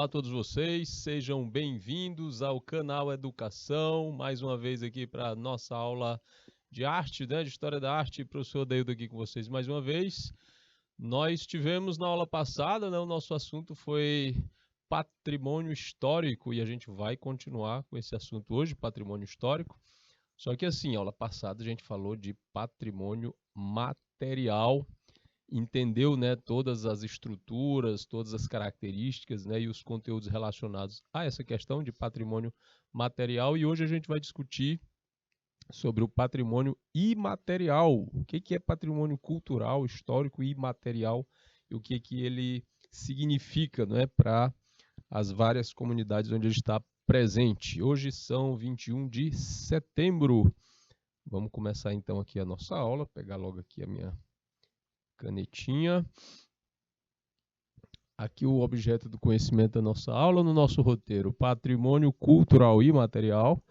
Olá a todos vocês, sejam bem-vindos ao canal Educação, mais uma vez aqui para a nossa aula de arte, de História da Arte. Professor Deildo aqui com vocês mais uma vez. Nós tivemos na aula passada, o nosso assunto foi patrimônio histórico e a gente vai continuar com esse assunto hoje, patrimônio histórico. Só que assim, aula passada a gente falou de patrimônio material, entendeu, todas as estruturas, todas as características, e os conteúdos relacionados a essa questão de patrimônio material. E hoje a gente vai discutir sobre o patrimônio imaterial. O que é patrimônio cultural, histórico e imaterial e o que ele significa, para as várias comunidades onde ele está presente. Hoje são 21 de setembro. Vamos começar então aqui a nossa aula, pegar logo aqui a minha canetinha. Aqui o objeto do conhecimento da nossa aula, no nosso roteiro, patrimônio cultural e imaterial.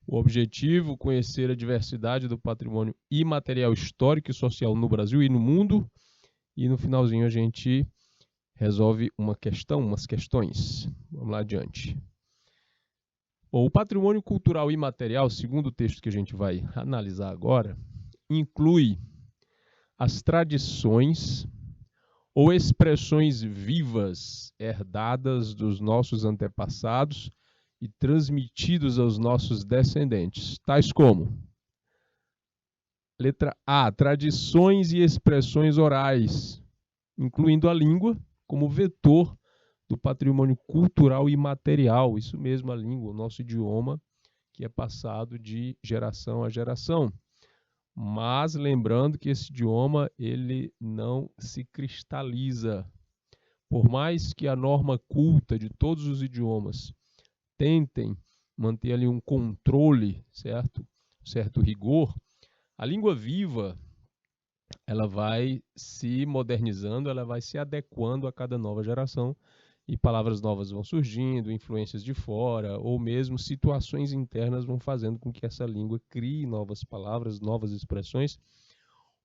O objetivo, conhecer a diversidade do patrimônio imaterial histórico e social no Brasil e no mundo. E no finalzinho a gente resolve umas questões. Vamos lá adiante. Bom, o patrimônio cultural imaterial, segundo o texto que a gente vai analisar agora, inclui as tradições ou expressões vivas herdadas dos nossos antepassados e transmitidos aos nossos descendentes, tais como: letra A, tradições e expressões orais, incluindo a língua como vetor do patrimônio cultural imaterial. Isso mesmo, a língua, o nosso idioma, que é passado de geração a geração. Mas lembrando que esse idioma ele não se cristaliza. Por mais que a norma culta de todos os idiomas tentem manter ali um controle, certo rigor, a língua viva ela vai se modernizando, ela vai se adequando a cada nova geração. E palavras novas vão surgindo, influências de fora, ou mesmo situações internas vão fazendo com que essa língua crie novas palavras, novas expressões,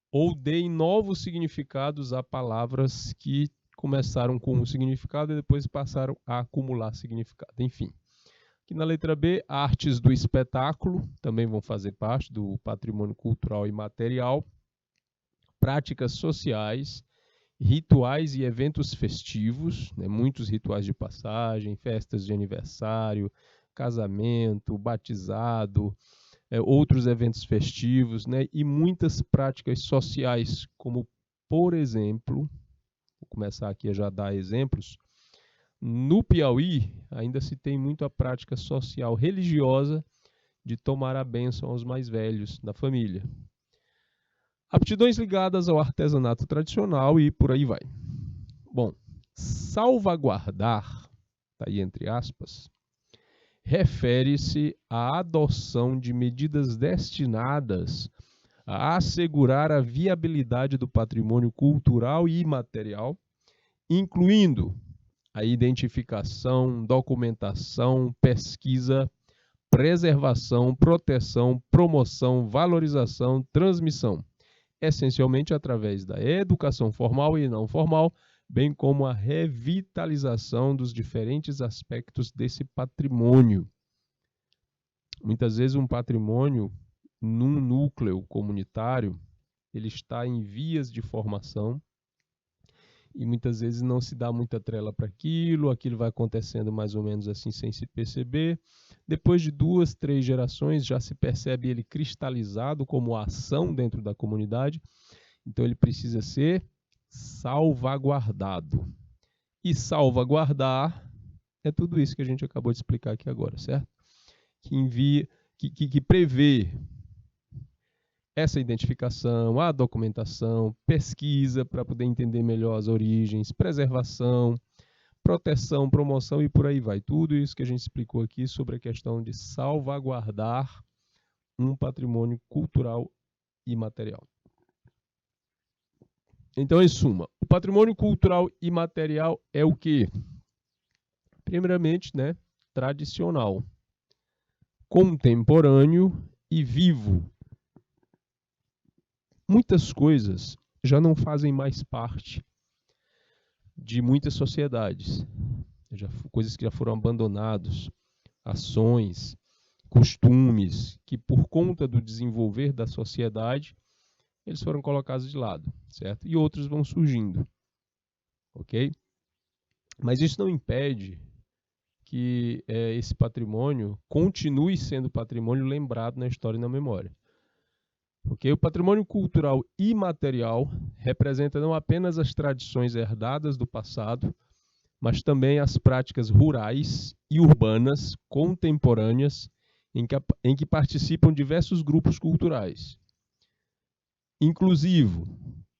ou deem novos significados a palavras que começaram com um significado e depois passaram a acumular significado. Enfim, aqui na letra B, artes do espetáculo também vão fazer parte do patrimônio cultural e material, práticas sociais, rituais e eventos festivos, muitos rituais de passagem, festas de aniversário, casamento, batizado, outros eventos festivos, e muitas práticas sociais, como, por exemplo, vou começar aqui a já dar exemplos, no Piauí ainda se tem muito a prática social religiosa de tomar a bênção aos mais velhos da família. Aptidões ligadas ao artesanato tradicional e por aí vai. Bom, salvaguardar, tá aí entre aspas, refere-se à adoção de medidas destinadas a assegurar a viabilidade do patrimônio cultural e imaterial, incluindo a identificação, documentação, pesquisa, preservação, proteção, promoção, valorização, transmissão, essencialmente através da educação formal e não formal, bem como a revitalização dos diferentes aspectos desse patrimônio. Muitas vezes um patrimônio, num núcleo comunitário, ele está em vias de formação e muitas vezes não se dá muita trela para aquilo vai acontecendo mais ou menos assim sem se perceber. Depois de 2, 3 gerações já se percebe ele cristalizado como ação dentro da comunidade, então ele precisa ser salvaguardado. E salvaguardar é tudo isso que a gente acabou de explicar aqui agora, certo? Que prevê essa identificação, a documentação, pesquisa para poder entender melhor as origens, preservação, proteção, promoção e por aí vai. Tudo isso que a gente explicou aqui sobre a questão de salvaguardar um patrimônio cultural e material. Então, em suma, o patrimônio cultural e material é o quê? Primeiramente, tradicional, contemporâneo e vivo. Muitas coisas já não fazem mais parte de muitas sociedades. coisas que já foram abandonadas, ações, costumes, que por conta do desenvolver da sociedade, eles foram colocados de lado, certo? E outros vão surgindo, ok? Mas isso não impede que esse patrimônio continue sendo patrimônio lembrado na história e na memória. Okay? O patrimônio cultural imaterial representa não apenas as tradições herdadas do passado, mas também as práticas rurais e urbanas contemporâneas em que participam diversos grupos culturais. Inclusive,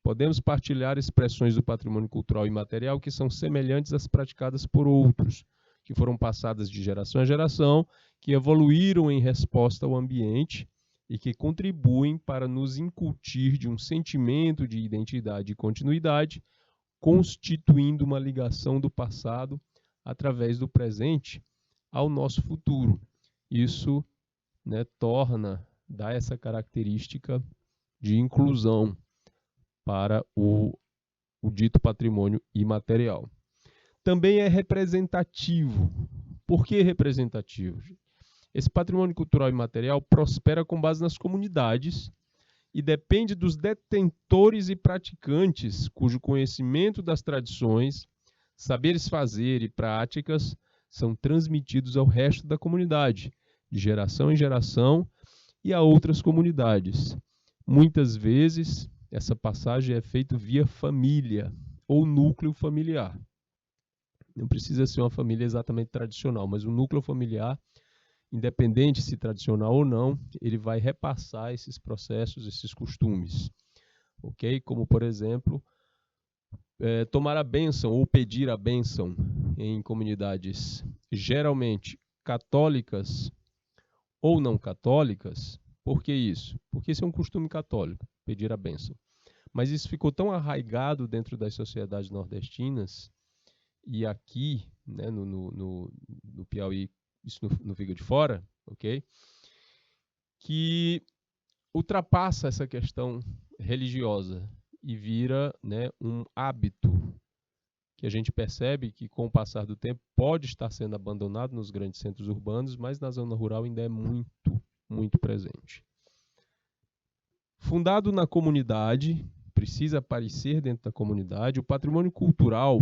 podemos partilhar expressões do patrimônio cultural imaterial que são semelhantes às praticadas por outros, que foram passadas de geração a geração, que evoluíram em resposta ao ambiente e que contribuem para nos incutir de um sentimento de identidade e continuidade, constituindo uma ligação do passado através do presente ao nosso futuro. Isso, dá essa característica de inclusão para o dito patrimônio imaterial. Também é representativo. Por que representativo? Esse patrimônio cultural imaterial prospera com base nas comunidades e depende dos detentores e praticantes cujo conhecimento das tradições, saberes fazer e práticas são transmitidos ao resto da comunidade, de geração em geração e a outras comunidades. Muitas vezes, essa passagem é feita via família ou núcleo familiar. Não precisa ser uma família exatamente tradicional, mas o núcleo familiar, independente se tradicional ou não, ele vai repassar esses processos, esses costumes. Ok? Como, por exemplo, tomar a bênção ou pedir a bênção em comunidades geralmente católicas ou não católicas. Por que isso? Porque isso é um costume católico, pedir a bênção. Mas isso ficou tão arraigado dentro das sociedades nordestinas e aqui, no Piauí, isso no Fica de Fora, ok? Que ultrapassa essa questão religiosa e vira um hábito que a gente percebe que, com o passar do tempo, pode estar sendo abandonado nos grandes centros urbanos, mas na zona rural ainda é muito, muito presente. Fundado na comunidade, precisa aparecer dentro da comunidade, o patrimônio cultural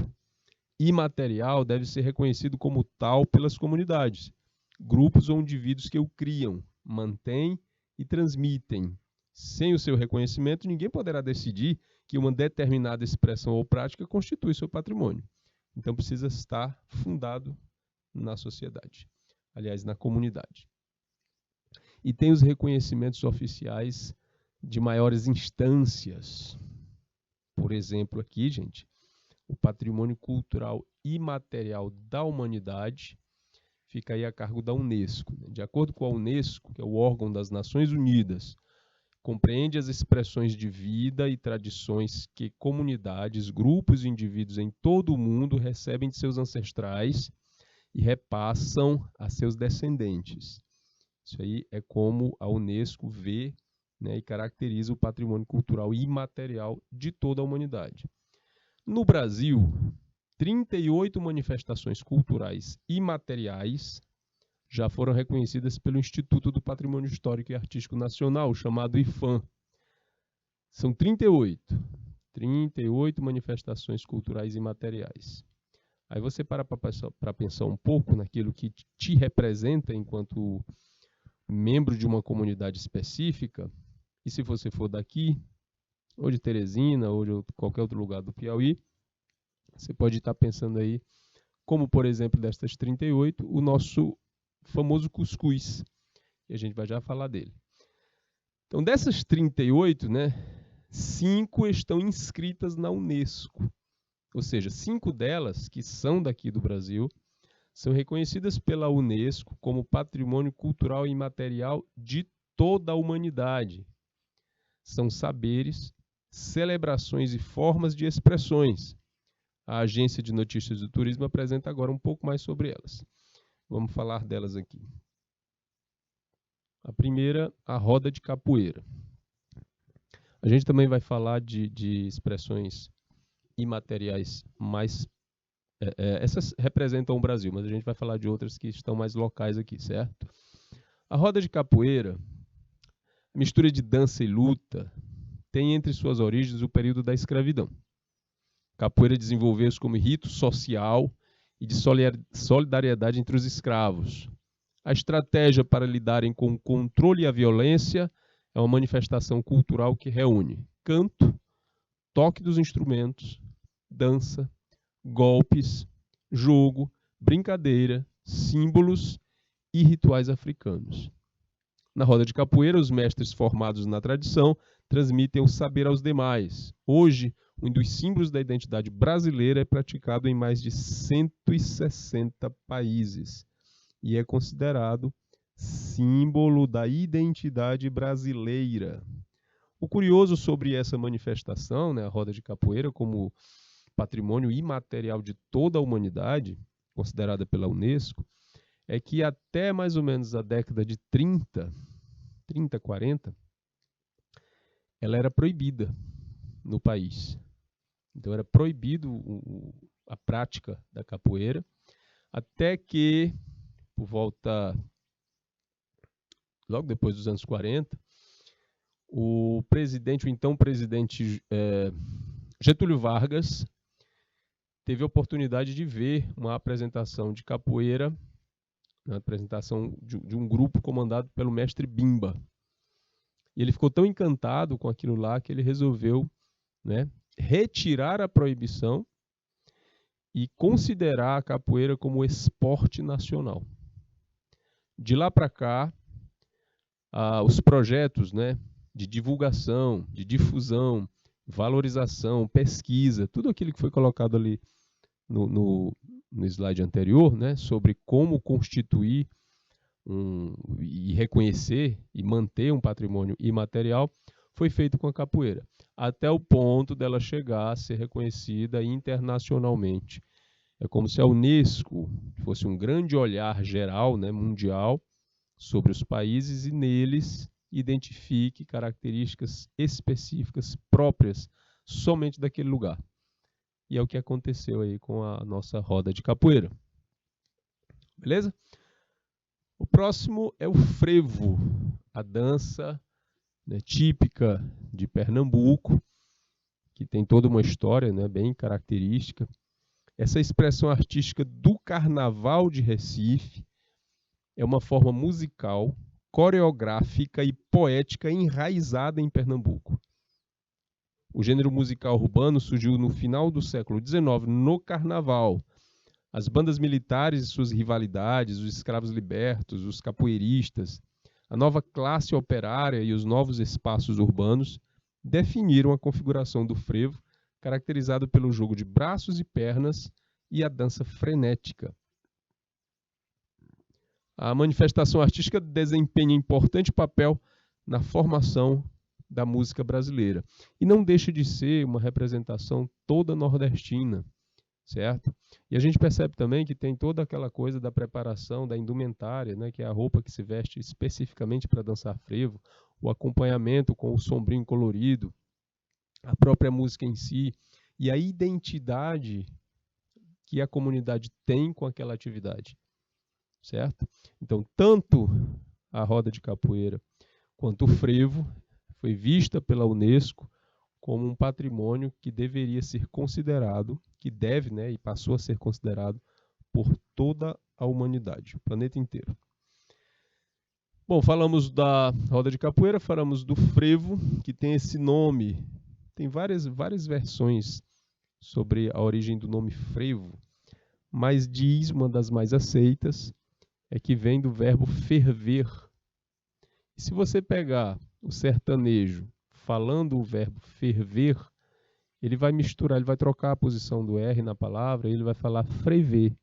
imaterial deve ser reconhecido como tal pelas comunidades, grupos ou indivíduos que o criam, mantêm e transmitem. Sem o seu reconhecimento, ninguém poderá decidir que uma determinada expressão ou prática constitui seu patrimônio. Então, precisa estar fundado na sociedade, aliás, na comunidade. E tem os reconhecimentos oficiais de maiores instâncias. Por exemplo, aqui, gente, o patrimônio cultural imaterial da humanidade fica aí a cargo da Unesco. De acordo com a Unesco, que é o órgão das Nações Unidas, compreende as expressões de vida e tradições que comunidades, grupos e indivíduos em todo o mundo recebem de seus ancestrais e repassam a seus descendentes. Isso aí é como a Unesco vê e caracteriza o patrimônio cultural imaterial de toda a humanidade. No Brasil, 38 manifestações culturais imateriais já foram reconhecidas pelo Instituto do Patrimônio Histórico e Artístico Nacional, chamado IPHAN. São 38 manifestações culturais imateriais. Aí você para pensar um pouco naquilo que te representa enquanto membro de uma comunidade específica, e se você for daqui, ou de Teresina, ou de qualquer outro lugar do Piauí, você pode estar pensando aí, como por exemplo destas 38, o nosso famoso cuscuz, e a gente vai já falar dele. Então, dessas 38, 5 estão inscritas na Unesco, ou seja, 5 delas, que são daqui do Brasil, são reconhecidas pela Unesco como patrimônio cultural e imaterial de toda a humanidade. São saberes, celebrações e formas de expressões. A Agência de Notícias do Turismo apresenta agora um pouco mais sobre elas. Vamos falar delas aqui. A primeira, a roda de capoeira. A gente também vai falar de expressões imateriais mais essas representam o Brasil, mas a gente vai falar de outras que estão mais locais aqui, certo? A roda de capoeira, mistura de dança e luta, tem entre suas origens o período da escravidão. Capoeira desenvolveu-se como rito social e de solidariedade entre os escravos. A estratégia para lidarem com o controle e a violência é uma manifestação cultural que reúne canto, toque dos instrumentos, dança, golpes, jogo, brincadeira, símbolos e rituais africanos. Na roda de capoeira, os mestres formados na tradição transmitem o saber aos demais. Hoje, um dos símbolos da identidade brasileira é praticado em mais de 160 países e é considerado símbolo da identidade brasileira. O curioso sobre essa manifestação, né, a roda de capoeira, como patrimônio imaterial de toda a humanidade, considerada pela Unesco, é que até mais ou menos a década de 30, 40, ela era proibida no país. Então era proibido a prática da capoeira, até que, por volta, logo depois dos anos 40, o então presidente Getúlio Vargas teve a oportunidade de ver uma apresentação de capoeira, uma apresentação de um grupo comandado pelo mestre Bimba. E ele ficou tão encantado com aquilo lá que ele resolveu, né, retirar a proibição e considerar a capoeira como esporte nacional. De lá para cá, os projetos, né, de divulgação, de difusão, valorização, pesquisa, tudo aquilo que foi colocado ali no slide anterior, né, sobre como constituir e reconhecer e manter um patrimônio imaterial, foi feito com a capoeira, até o ponto dela chegar a ser reconhecida internacionalmente. É como se a Unesco fosse um grande olhar geral, né, mundial, sobre os países e neles identifique características específicas próprias somente daquele lugar. E é o que aconteceu aí com a nossa roda de capoeira. Beleza? O próximo é o frevo, a dança, né, típica de Pernambuco, que tem toda uma história, né, bem característica. Essa expressão artística do Carnaval de Recife é uma forma musical, coreográfica e poética enraizada em Pernambuco. O gênero musical urbano surgiu no final do século XIX, no Carnaval. As bandas militares e suas rivalidades, os escravos libertos, os capoeiristas, a nova classe operária e os novos espaços urbanos definiram a configuração do frevo, caracterizado pelo jogo de braços e pernas e a dança frenética. A manifestação artística desempenha importante papel na formação da música brasileira e não deixa de ser uma representação toda nordestina, certo? E a gente percebe também que tem toda aquela coisa da preparação da indumentária, né, que é a roupa que se veste especificamente para dançar frevo, o acompanhamento com o sombrinho colorido, a própria música em si e a identidade que a comunidade tem com aquela atividade, certo? Então, tanto a roda de capoeira quanto o frevo foi vista pela Unesco como um patrimônio que deveria ser considerado, que deve, né, e passou a ser considerado por toda a humanidade, o planeta inteiro. Bom, falamos da roda de capoeira, falamos do frevo, que tem esse nome. Tem várias versões sobre a origem do nome frevo, mas diz, uma das mais aceitas, é que vem do verbo ferver. E se você pegar o sertanejo falando o verbo ferver, ele vai misturar, ele vai trocar a posição do R na palavra e ele vai falar frever.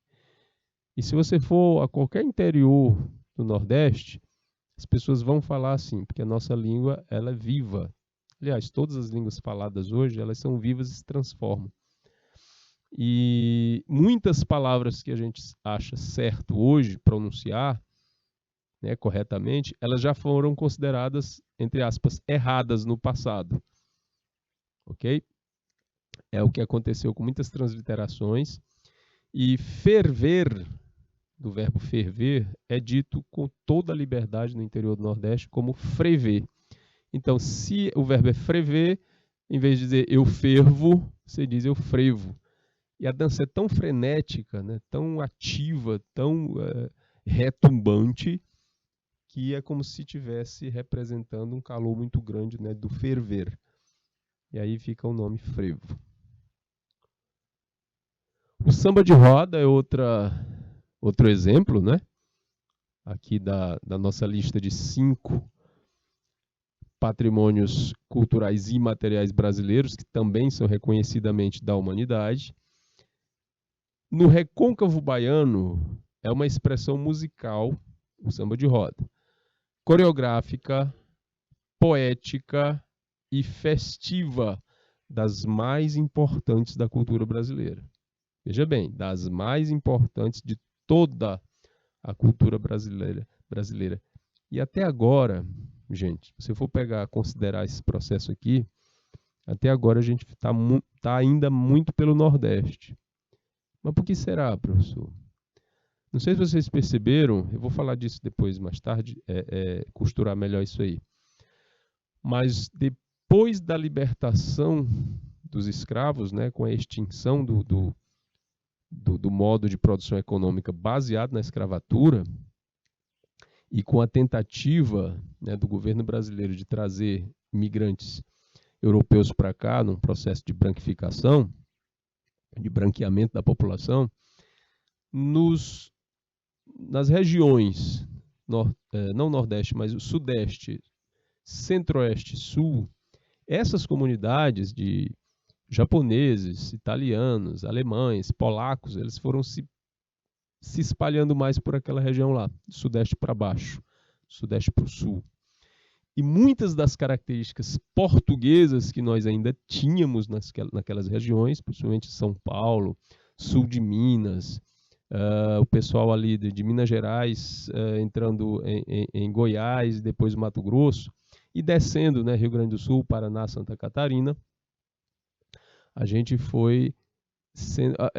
E se você for a qualquer interior do Nordeste, as pessoas vão falar assim, porque a nossa língua ela é viva. Aliás, todas as línguas faladas hoje, elas são vivas e se transformam. E muitas palavras que a gente acha certo hoje pronunciar, né, corretamente, elas já foram consideradas, entre aspas, erradas no passado. Ok? É o que aconteceu com muitas transliterações E ferver, do verbo ferver, é dito com toda a liberdade no interior do Nordeste como frever. Então, se o verbo é frever, em vez de dizer eu fervo, você diz eu frevo. E a dança é tão frenética, né, tão ativa, tão retumbante, que é como se estivesse representando um calor muito grande, né, do ferver. E aí fica o nome frevo. O samba de roda é outro exemplo, né? Aqui da nossa lista de 5 patrimônios culturais imateriais brasileiros, que também são reconhecidamente da humanidade. No recôncavo baiano, é uma expressão musical, o samba de roda, coreográfica, poética e festiva, das mais importantes da cultura brasileira. Veja bem, das mais importantes de toda a cultura brasileira. E até agora, gente, se você for considerar esse processo aqui, até agora a gente tá ainda muito pelo Nordeste. Mas por que será, professor? Não sei se vocês perceberam, eu vou falar disso depois, mais tarde, costurar melhor isso aí. Mas depois da libertação dos escravos, né, com a extinção do modo de produção econômica baseado na escravatura, e com a tentativa, né, do governo brasileiro de trazer imigrantes europeus para cá, num processo de branquificação, de branqueamento da população, nas regiões, não Nordeste, mas o Sudeste, Centro-Oeste e Sul, essas comunidades de japoneses, italianos, alemães, polacos, eles foram se espalhando mais por aquela região lá, do Sudeste para baixo, Sudeste para o Sul. E muitas das características portuguesas que nós ainda tínhamos naquelas regiões, principalmente São Paulo, sul de Minas, o pessoal ali de Minas Gerais entrando em Goiás, depois Mato Grosso, e descendo, né, Rio Grande do Sul, Paraná, Santa Catarina, a gente foi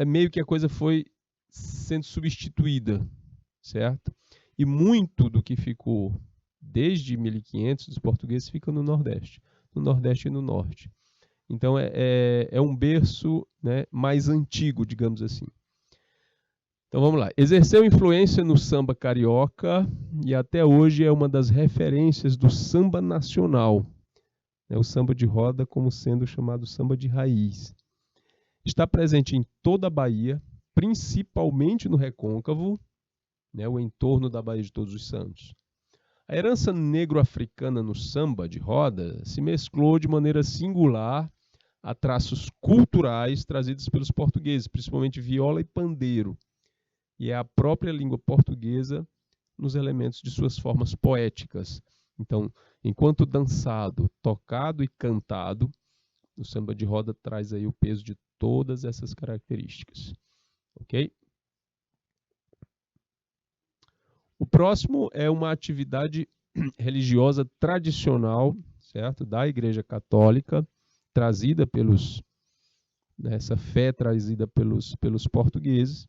meio que a coisa foi sendo substituída, certo? E muito do que ficou desde 1500 dos portugueses fica no Nordeste e no Norte. Então é um berço, né, mais antigo, digamos assim. Então vamos lá. Exerceu influência no samba carioca e até hoje é uma das referências do samba nacional, né, o samba de roda como sendo chamado samba de raiz. Está presente em toda a Bahia, principalmente no Recôncavo, né, o entorno da Baía de Todos os Santos. A herança negro-africana no samba de roda se mesclou de maneira singular a traços culturais trazidos pelos portugueses, principalmente viola e pandeiro, e é a própria língua portuguesa nos elementos de suas formas poéticas. Então, enquanto dançado, tocado e cantado, o samba de roda traz aí o peso de todas essas características. Ok? O próximo é uma atividade religiosa tradicional, certo? Da Igreja Católica, trazida essa fé trazida pelos portugueses.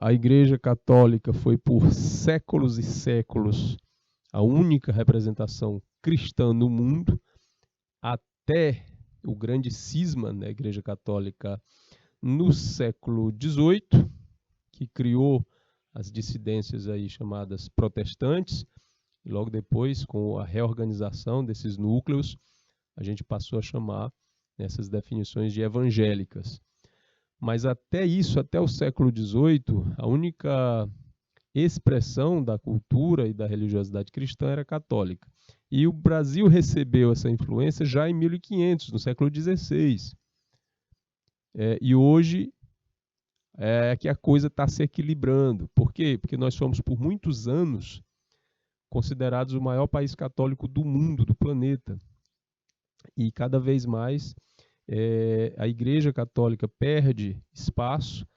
A Igreja Católica foi por séculos e séculos a única representação cristã no mundo, até o grande cisma da Igreja Católica no século XVIII, que criou as dissidências aí chamadas protestantes, e logo depois, com a reorganização desses núcleos, a gente passou a chamar essas definições de evangélicas. Mas até isso, até o século XVIII, a única expressão da cultura e da religiosidade cristã era católica. E o Brasil recebeu essa influência já em 1500, no século XVI. E hoje é que a coisa está se equilibrando. Por quê? Porque nós fomos, por muitos anos, considerados o maior país católico do mundo, do planeta. E cada vez mais a Igreja Católica perde espaço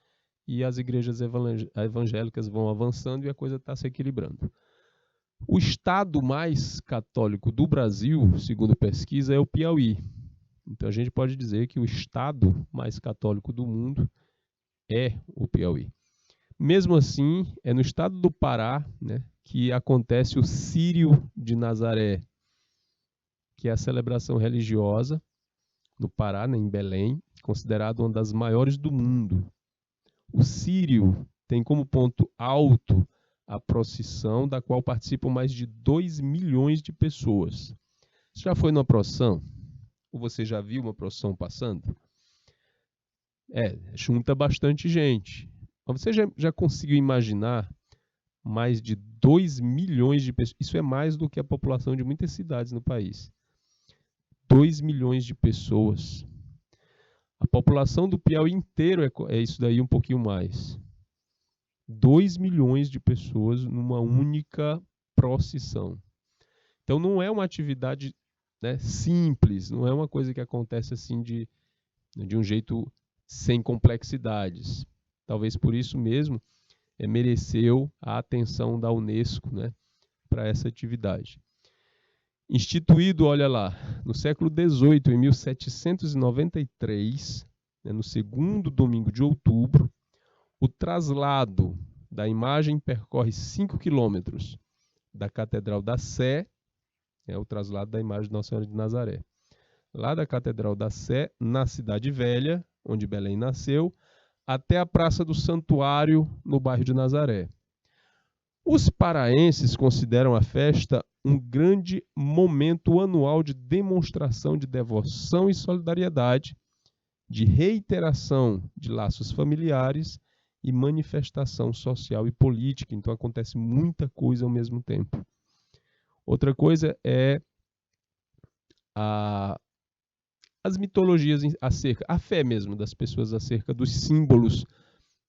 e as igrejas evangélicas vão avançando e a coisa está se equilibrando. O estado mais católico do Brasil, segundo pesquisa, é o Piauí. Então a gente pode dizer que o estado mais católico do mundo é o Piauí. Mesmo assim, é no estado do Pará, né, que acontece o Círio de Nazaré, que é a celebração religiosa no Pará, né, em Belém, considerada uma das maiores do mundo. O Círio tem como ponto alto a procissão, da qual participam mais de 2 milhões de pessoas. Você já foi numa procissão? Ou você já viu uma procissão passando? Junta bastante gente. Mas você já conseguiu imaginar mais de 2 milhões de pessoas? Isso é mais do que a população de muitas cidades no país. 2 milhões de pessoas. A população do Piauí inteiro é isso daí, um pouquinho mais. 2 milhões de pessoas numa única procissão. Então não é uma atividade, né, simples, não é uma coisa que acontece assim de um jeito sem complexidades. Talvez por isso mesmo mereceu a atenção da Unesco, né, para essa atividade. Instituído, olha lá, no século XVIII, em 1793, né, no segundo domingo de outubro, o traslado da imagem percorre 5 quilômetros da Catedral da Sé, o traslado da imagem de Nossa Senhora de Nazaré, lá da Catedral da Sé, na Cidade Velha, onde Belém nasceu, até a Praça do Santuário, no bairro de Nazaré. Os paraenses consideram a festa um grande momento anual de demonstração de devoção e solidariedade, de reiteração de laços familiares e manifestação social e política. Então acontece muita coisa ao mesmo tempo. Outra coisa é as mitologias acerca, a fé mesmo das pessoas acerca dos símbolos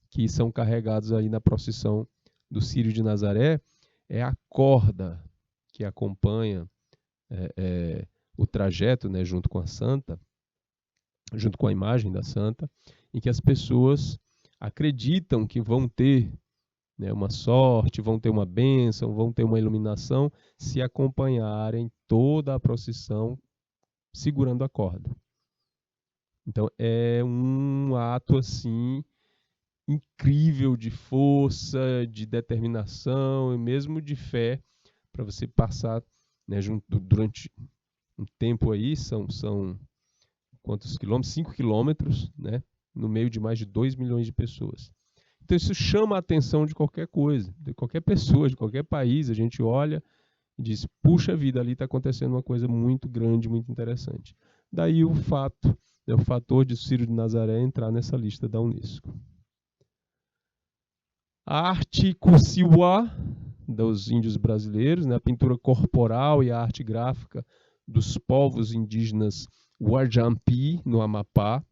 que são carregados aí na procissão do Círio de Nazaré. É a corda que acompanha o trajeto, né, junto com a santa, junto com a imagem da santa, em que as pessoas acreditam que vão ter, né, uma sorte, vão ter uma bênção, vão ter uma iluminação, se acompanharem toda a procissão segurando a corda. Então é um ato assim incrível de força, de determinação e mesmo de fé para você passar, né, durante um tempo aí, são quantos quilômetros? 5 quilômetros, né, no meio de mais de 2 milhões de pessoas. Então isso chama a atenção de qualquer coisa, de qualquer pessoa, de qualquer país. A gente olha e diz, puxa vida, ali está acontecendo uma coisa muito grande, muito interessante. Daí o fator de Círio de Nazaré entrar nessa lista da Unesco. A arte Kusiwa dos índios brasileiros, né, a pintura corporal e a arte gráfica dos povos indígenas Guarjampi, no Amapá,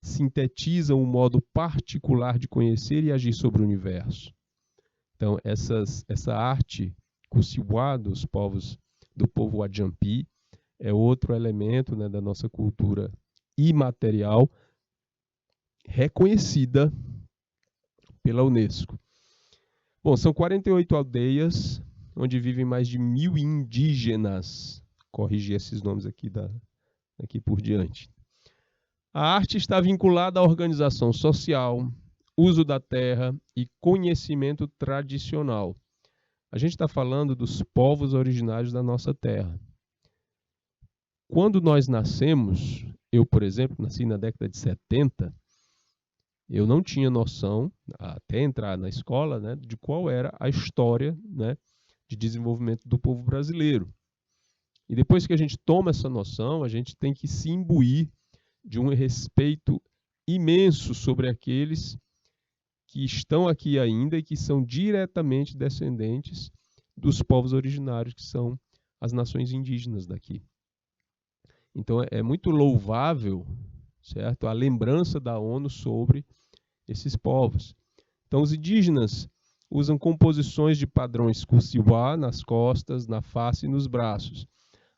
sintetizam um modo particular de conhecer e agir sobre o universo. Então, essa arte Kusiwa dos povos do povo Guarjampi é outro elemento, né, da nossa cultura imaterial reconhecida pela Unesco. Bom, são 48 aldeias onde vivem mais de 1.000 indígenas. Corrigir esses nomes aqui por diante. A arte está vinculada à organização social, uso da terra e conhecimento tradicional. A gente está falando dos povos originários da nossa terra. Quando nós nascemos, eu, por exemplo, nasci na década de 70, eu não tinha noção, até entrar na escola, né, de qual era a história, né, de desenvolvimento do povo brasileiro. E depois que a gente toma essa noção, a gente tem que se imbuir de um respeito imenso sobre aqueles que estão aqui ainda e que são diretamente descendentes dos povos originários, que são as nações indígenas daqui. Então é muito louvável, certo, a lembrança da ONU sobre esses povos. Então os indígenas usam composições de padrões Kusiwa nas costas, na face e nos braços.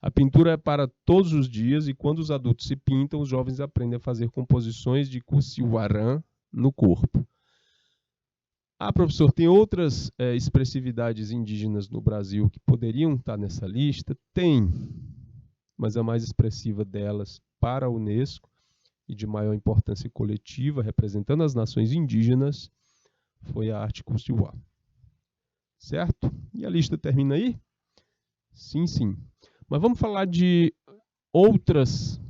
A pintura é para todos os dias e quando os adultos se pintam, os jovens aprendem a fazer composições de Kusiwaran no corpo. Professor, tem outras expressividades indígenas no Brasil que poderiam estar nessa lista? Tem, mas a mais expressiva delas para a Unesco e de maior importância coletiva, representando as nações indígenas, foi a arte Kustiwa. Certo? E a lista termina aí? Sim, sim. Mas vamos falar de outras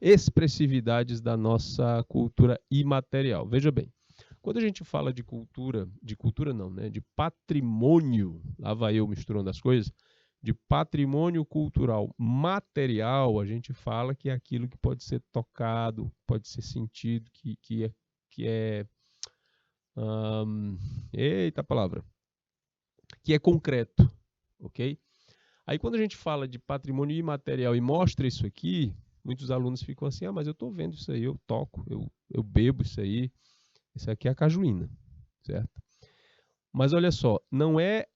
expressividades da nossa cultura imaterial. Veja bem, quando a gente fala de cultura não, né? De patrimônio, lá vai eu misturando as coisas, de patrimônio cultural material, a gente fala que é aquilo que pode ser tocado, pode ser sentido, eita palavra, que é concreto, ok? Aí quando a gente fala de patrimônio imaterial e mostra isso aqui, muitos alunos ficam assim, mas eu estou vendo isso aí, eu toco, eu bebo isso aí, isso aqui é a cajuína, certo? Mas olha só, não é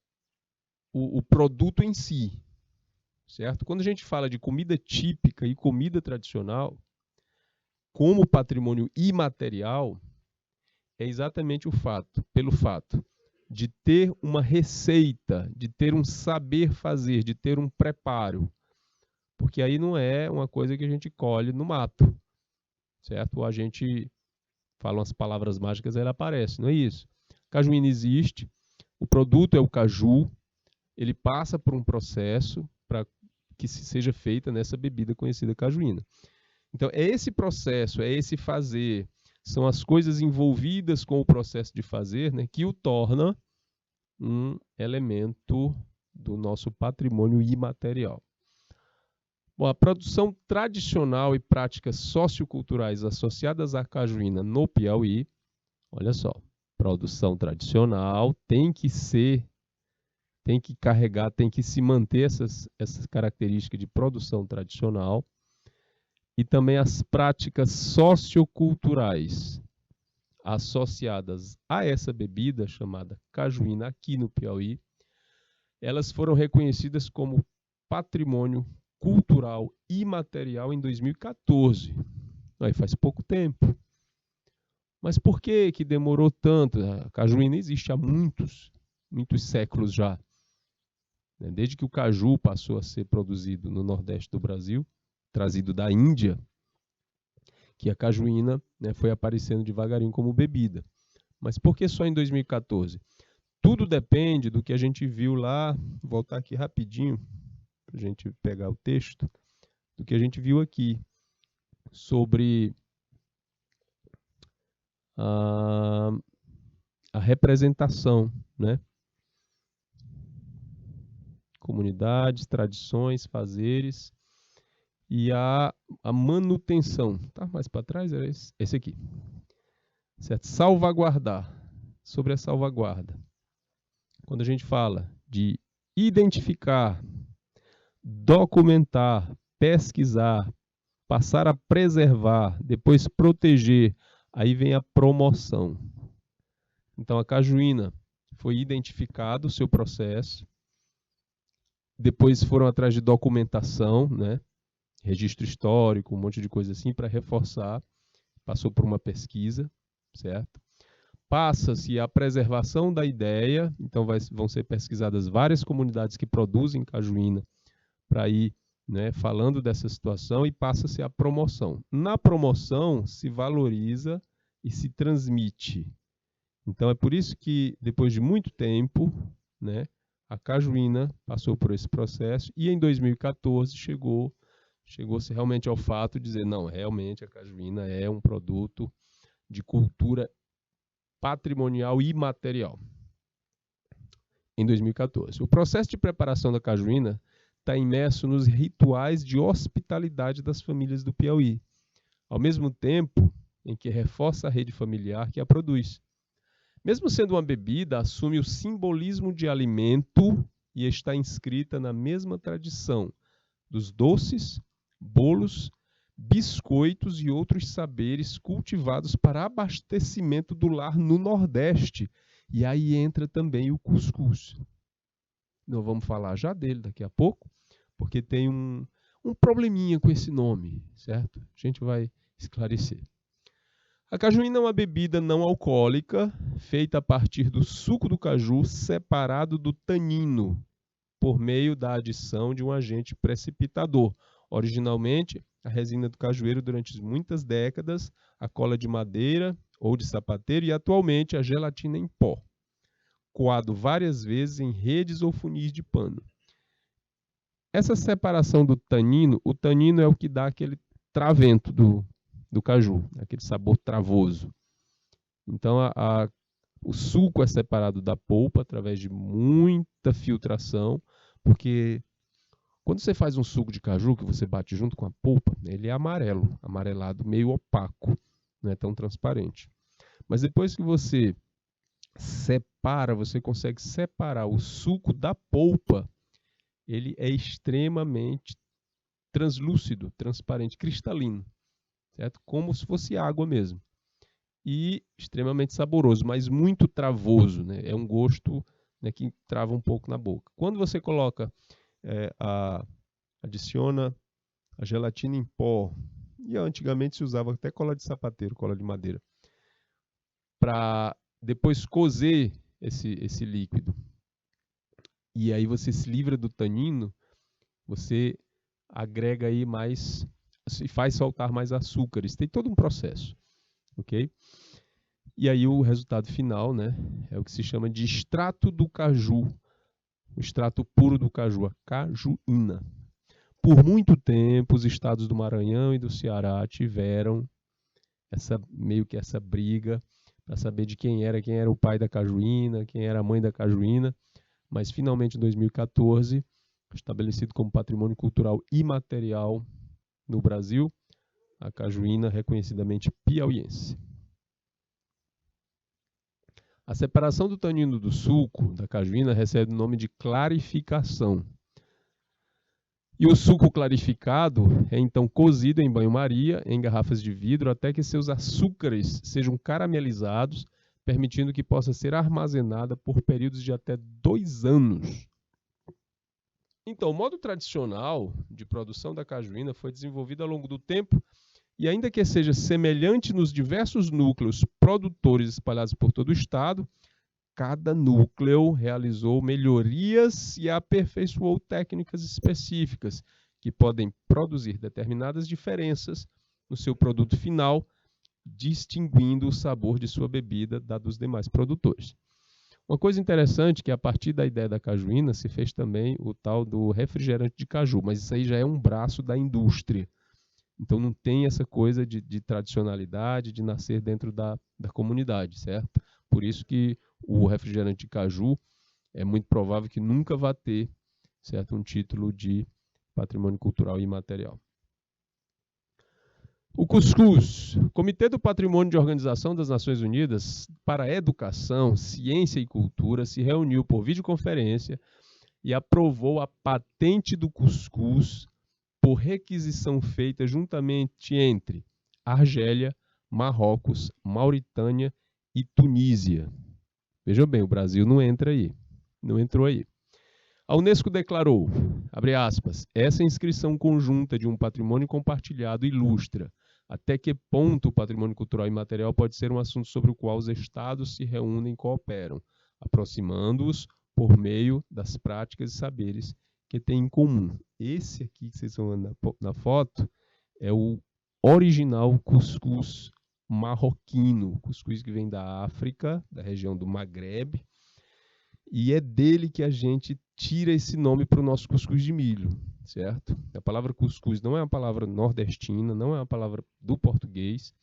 o produto em si, certo? Quando a gente fala de comida típica e comida tradicional, como patrimônio imaterial, é exatamente pelo fato de ter uma receita, de ter um saber fazer, de ter um preparo. Porque aí não é uma coisa que a gente colhe no mato, certo? Ou a gente fala umas palavras mágicas e ela aparece, não é isso? Cajuína existe, o produto é o caju, ele passa por um processo para que seja feita nessa bebida conhecida cajuína. Então, é esse processo, é esse fazer, são as coisas envolvidas com o processo de fazer, né, que o torna um elemento do nosso patrimônio imaterial. Bom, a produção tradicional e práticas socioculturais associadas à cajuína no Piauí, olha só, produção tradicional tem que carregar, tem que se manter essas características de produção tradicional e também as práticas socioculturais associadas a essa bebida chamada cajuína aqui no Piauí, elas foram reconhecidas como patrimônio cultural imaterial em 2014. Aí faz pouco tempo. Mas por que demorou tanto? A cajuína existe há muitos séculos já. Desde que o caju passou a ser produzido no Nordeste do Brasil, trazido da Índia, que a cajuína, né, foi aparecendo devagarinho como bebida. Mas por que só em 2014? Tudo depende do que a gente viu lá, vou voltar aqui rapidinho, para a gente pegar o texto, do que a gente viu aqui, sobre a representação, né? Comunidades, tradições, fazeres e a manutenção. Tá mais para trás? Era esse aqui. Certo? Salvaguardar. Sobre a salvaguarda. Quando a gente fala de identificar, documentar, pesquisar, passar a preservar, depois proteger, aí vem a promoção. Então a cajuína foi identificado o seu processo, depois foram atrás de documentação, né? Registro histórico, um monte de coisa assim para reforçar, passou por uma pesquisa, certo? Passa-se a preservação da ideia, então vão ser pesquisadas várias comunidades que produzem cajuína para ir, né, falando dessa situação, e passa-se a promoção. Na promoção se valoriza e se transmite. Então é por isso que depois de muito tempo, né, a cajuína passou por esse processo e em 2014 chegou-se realmente ao fato de dizer, não, realmente a cajuína é um produto de cultura patrimonial e material. Em 2014. O processo de preparação da cajuína está imerso nos rituais de hospitalidade das famílias do Piauí, ao mesmo tempo em que reforça a rede familiar que a produz. Mesmo sendo uma bebida, assume o simbolismo de alimento e está inscrita na mesma tradição dos doces, bolos, biscoitos e outros saberes cultivados para abastecimento do lar no Nordeste. E aí entra também o cuscuz. Nós vamos falar já dele daqui a pouco, porque tem um probleminha com esse nome, certo? A gente vai esclarecer. A cajuína é uma bebida não alcoólica, feita a partir do suco do caju separado do tanino, por meio da adição de um agente precipitador. Originalmente, a resina do cajueiro durante muitas décadas, a cola de madeira ou de sapateiro e, atualmente, a gelatina em pó, coado várias vezes em redes ou funis de pano. Essa separação do tanino, o tanino é o que dá aquele travento do caju, aquele sabor travoso. Então, o suco é separado da polpa através de muita filtração, porque quando você faz um suco de caju, que você bate junto com a polpa, ele é amarelo, amarelado, meio opaco, não é tão transparente. Mas depois que você separa, você consegue separar o suco da polpa, ele é extremamente translúcido, transparente, cristalino, certo? Como se fosse água mesmo. E extremamente saboroso, mas muito travoso, né? É um gosto, né, que trava um pouco na boca. Quando você coloca, adiciona a gelatina em pó, e antigamente se usava até cola de sapateiro, cola de madeira, para depois cozer esse líquido. E aí você se livra do tanino, você agrega aí mais, e faz soltar mais açúcares. Tem todo um processo, ok? E aí o resultado final, né, é o que se chama de extrato do caju, o extrato puro do caju, a cajuína. Por muito tempo, os estados do Maranhão e do Ceará tiveram meio que essa briga para saber de quem era o pai da cajuína, quem era a mãe da cajuína, mas finalmente em 2014, estabelecido como patrimônio cultural imaterial no Brasil, a cajuína reconhecidamente piauiense. A separação do tanino do suco da cajuína recebe o nome de clarificação. E o suco clarificado é então cozido em banho-maria, em garrafas de vidro, até que seus açúcares sejam caramelizados, permitindo que possa ser armazenada por períodos de até 2 anos. Então, o modo tradicional de produção da cajuína foi desenvolvido ao longo do tempo e, ainda que seja semelhante nos diversos núcleos produtores espalhados por todo o estado, cada núcleo realizou melhorias e aperfeiçoou técnicas específicas que podem produzir determinadas diferenças no seu produto final, distinguindo o sabor de sua bebida da dos demais produtores. Uma coisa interessante é que a partir da ideia da cajuína se fez também o tal do refrigerante de caju, mas isso aí já é um braço da indústria. Então não tem essa coisa de tradicionalidade, de nascer dentro da comunidade, certo? Por isso que o refrigerante de caju é muito provável que nunca vá ter, certo, um título de patrimônio cultural imaterial. O cuscuz. O Comitê do Patrimônio de Organização das Nações Unidas para a Educação, Ciência e Cultura se reuniu por videoconferência e aprovou a patente do cuscuz por requisição feita juntamente entre Argélia, Marrocos, Mauritânia e Tunísia. Vejam bem, o Brasil não entra aí, não entrou aí. A Unesco declarou, abre aspas, essa inscrição conjunta de um patrimônio compartilhado ilustra até que ponto o patrimônio cultural imaterial pode ser um assunto sobre o qual os estados se reúnem e cooperam, aproximando-os por meio das práticas e saberes que têm em comum. Esse aqui que vocês estão vendo na foto é o original cuscuz marroquino, cuscuz que vem da África, da região do Maghreb, e é dele que a gente tira esse nome para o nosso cuscuz de milho, certo? A palavra cuscuz não é uma palavra nordestina, não é uma palavra do português,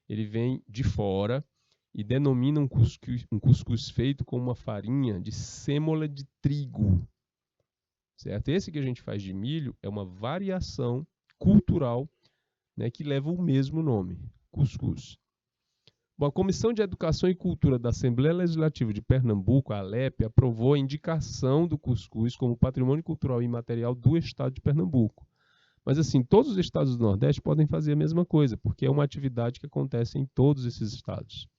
ele vem de fora e denomina um cuscuz feito com uma farinha de sêmola de trigo, certo? Esse que a gente faz de milho é uma variação cultural, né, que leva o mesmo nome, cuscuz. Bom, a Comissão de Educação e Cultura da Assembleia Legislativa de Pernambuco, a ALEP, aprovou a indicação do cuscuz como patrimônio cultural imaterial do estado de Pernambuco. Mas, assim, todos os estados do Nordeste podem fazer a mesma coisa, porque é uma atividade que acontece em todos esses estados.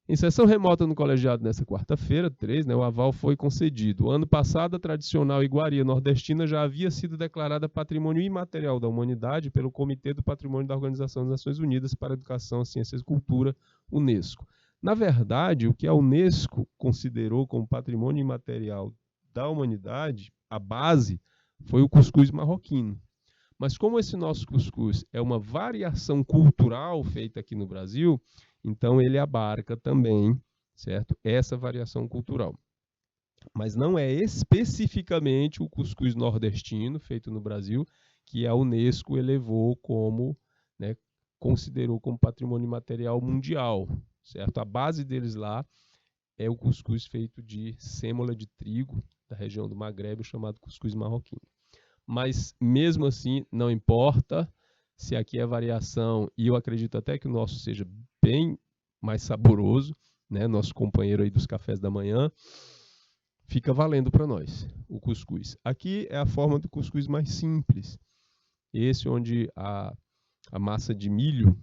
Em sessão remota no colegiado nesta quarta-feira, 3, o aval foi concedido. O ano passado, a tradicional iguaria nordestina já havia sido declarada Patrimônio Imaterial da Humanidade pelo Comitê do Patrimônio da Organização das Nações Unidas para a Educação, Ciências e Cultura, Unesco. Na verdade, o que a Unesco considerou como Patrimônio Imaterial da Humanidade, a base, foi o cuscuz marroquino. Mas como esse nosso cuscuz é uma variação cultural feita aqui no Brasil, então ele abarca também, certo? Essa variação cultural. Mas não é especificamente o cuscuz nordestino feito no Brasil que a Unesco elevou como, né, considerou como patrimônio material mundial, certo? A base deles lá é o cuscuz feito de sêmola de trigo da região do Maghreb, chamado cuscuz marroquino. Mas mesmo assim, não importa se aqui é variação, e eu acredito até que o nosso seja bem mais saboroso, né? Nosso companheiro aí dos cafés da manhã, fica valendo para nós o cuscuz. Aqui é a forma do cuscuz mais simples. Esse onde a massa de milho,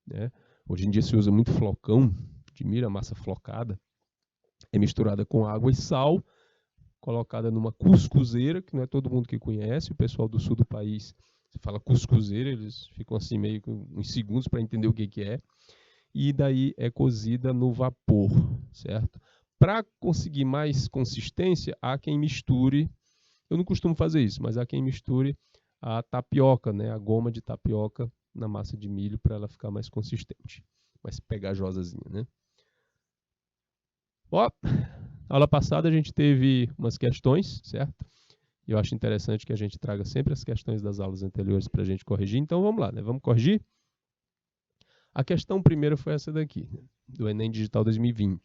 né? Hoje em dia se usa muito flocão de milho, a massa flocada, é misturada com água e sal, colocada numa cuscuzeira, que não é todo mundo que conhece, o pessoal do sul do país, você fala cuscuzeira, eles ficam assim meio que uns segundos para entender o que é, e daí é cozida no vapor, certo? Para conseguir mais consistência, há quem misture, eu não costumo fazer isso, mas há quem misture a tapioca, né? A goma de tapioca na massa de milho para ela ficar mais consistente, mais pegajosazinha, né? Ó, aula passada a gente teve umas questões, certo? Eu acho interessante que a gente traga sempre as questões das aulas anteriores para a gente corrigir. Então vamos lá, né? Vamos corrigir? A questão primeira foi essa daqui, do Enem Digital 2020.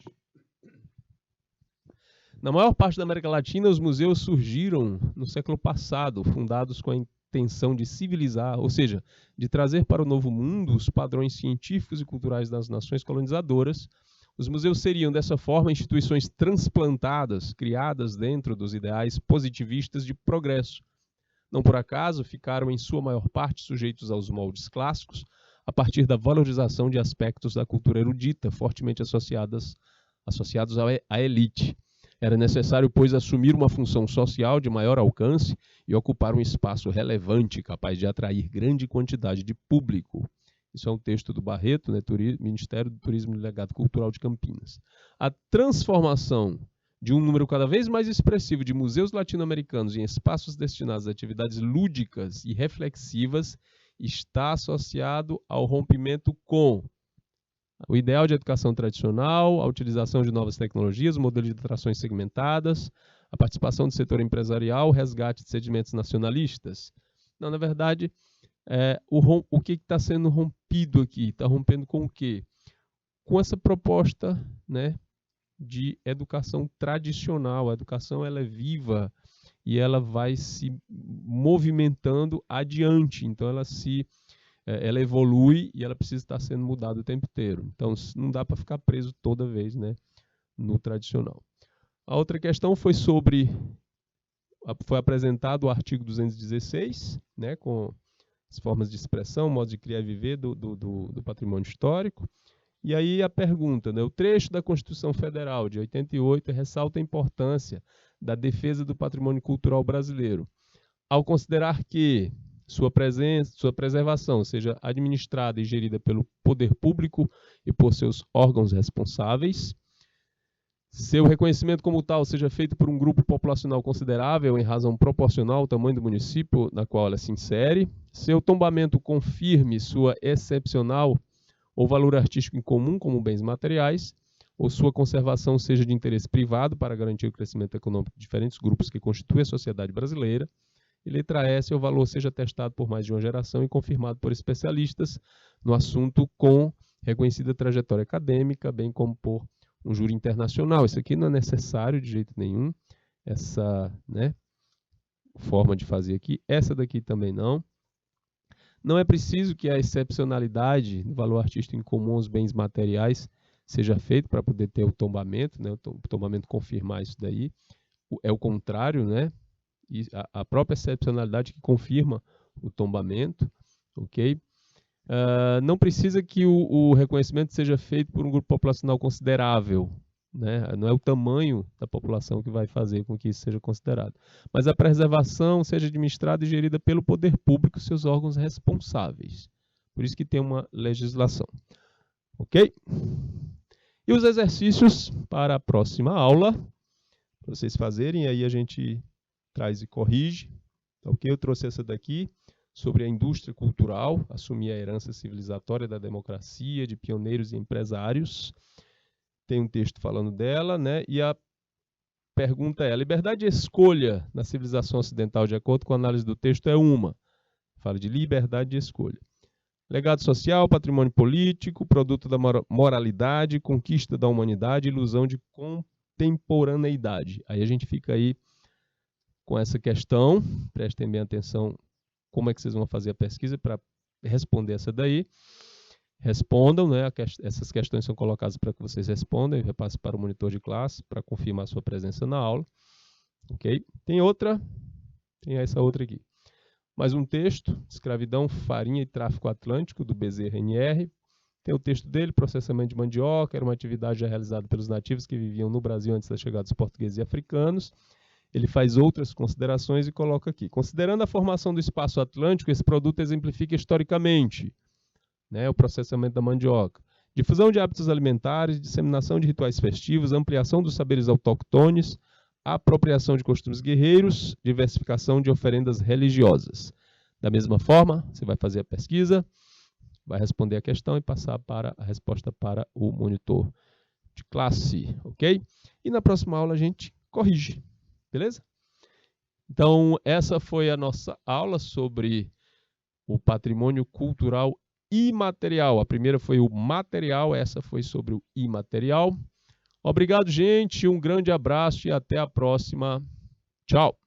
Na maior parte da América Latina, os museus surgiram no século passado, fundados com a intenção de civilizar, ou seja, de trazer para o novo mundo os padrões científicos e culturais das nações colonizadoras. Os museus seriam, dessa forma, instituições transplantadas, criadas dentro dos ideais positivistas de progresso. Não por acaso, ficaram em sua maior parte sujeitos aos moldes clássicos, a partir da valorização de aspectos da cultura erudita, fortemente associados à elite. Era necessário, pois, assumir uma função social de maior alcance e ocupar um espaço relevante, capaz de atrair grande quantidade de público. Isso é um texto do Barreto, né, Ministério do Turismo e Legado Cultural de Campinas. A transformação de um número cada vez mais expressivo de museus latino-americanos em espaços destinados a atividades lúdicas e reflexivas está associado ao rompimento com o ideal de educação tradicional, a utilização de novas tecnologias, modelos de atrações segmentadas, a participação do setor empresarial, o resgate de sedimentos nacionalistas. Não, na verdade, o que está sendo rompido aqui? Está rompendo com o quê? Com essa proposta, né, de educação tradicional. A educação ela é viva e ela vai se movimentando adiante. Então, ela evolui e ela precisa estar sendo mudada o tempo inteiro. Então, não dá para ficar preso toda vez, né, no tradicional. A outra questão foi foi apresentado o artigo 216, né, com as formas de expressão, modo de criar e viver do patrimônio histórico. E aí a pergunta, né, o trecho da Constituição Federal de 88 ressalta a importância da defesa do patrimônio cultural brasileiro, ao considerar que sua preservação seja administrada e gerida pelo poder público e por seus órgãos responsáveis, seu reconhecimento como tal seja feito por um grupo populacional considerável em razão proporcional ao tamanho do município na qual ela se insere, seu tombamento confirme sua excepcional ou valor artístico em comum como bens materiais, ou sua conservação seja de interesse privado para garantir o crescimento econômico de diferentes grupos que constituem a sociedade brasileira, e letra S, o valor seja testado por mais de uma geração e confirmado por especialistas no assunto com reconhecida trajetória acadêmica, bem como por um júri internacional. Isso aqui não é necessário de jeito nenhum, essa, né, forma de fazer aqui. Essa daqui também não. Não é preciso que a excepcionalidade do valor artístico em comum aos bens materiais seja feito para poder ter o tombamento, né? O tombamento confirmar isso daí. É o contrário, né? E a própria excepcionalidade que confirma o tombamento, ok? Não precisa que o reconhecimento seja feito por um grupo populacional considerável, né? Não é o tamanho da população que vai fazer com que isso seja considerado. Mas a preservação seja administrada e gerida pelo poder público e seus órgãos responsáveis. Por isso que tem uma legislação. Ok? E os exercícios para a próxima aula, para vocês fazerem, aí a gente traz e corrige. Ok? Eu trouxe essa daqui. sobre a indústria cultural, assumir a herança civilizatória da democracia, de pioneiros e empresários. Tem um texto falando dela, né? E a pergunta é: a liberdade de escolha na civilização ocidental, de acordo com a análise do texto, é uma. Fala de liberdade de escolha. Legado social, patrimônio político, produto da moralidade, conquista da humanidade, ilusão de contemporaneidade. Aí a gente fica aí com essa questão. Prestem bem atenção como é que vocês vão fazer a pesquisa para responder essa daí. Respondam, né? Essas questões são colocadas para que vocês respondam e repassem para o monitor de classe para confirmar sua presença na aula. Ok? Tem essa outra aqui. Mais um texto, Escravidão, Farinha e Tráfico Atlântico, do Bezerra NR. Tem o texto dele, Processamento de Mandioca, era uma atividade já realizada pelos nativos que viviam no Brasil antes da chegada dos portugueses e africanos. Ele faz outras considerações e coloca aqui. Considerando a formação do espaço atlântico, esse produto exemplifica historicamente, né, o processamento da mandioca. Difusão de hábitos alimentares, disseminação de rituais festivos, ampliação dos saberes autóctones, apropriação de costumes guerreiros, diversificação de oferendas religiosas. Da mesma forma, você vai fazer a pesquisa, vai responder a questão e passar para a resposta para o monitor de classe, ok? E na próxima aula a gente corrige, beleza? Então, essa foi a nossa aula sobre o patrimônio cultural imaterial. A primeira foi o material, essa foi sobre o imaterial. Obrigado, gente. Um grande abraço e até a próxima. Tchau.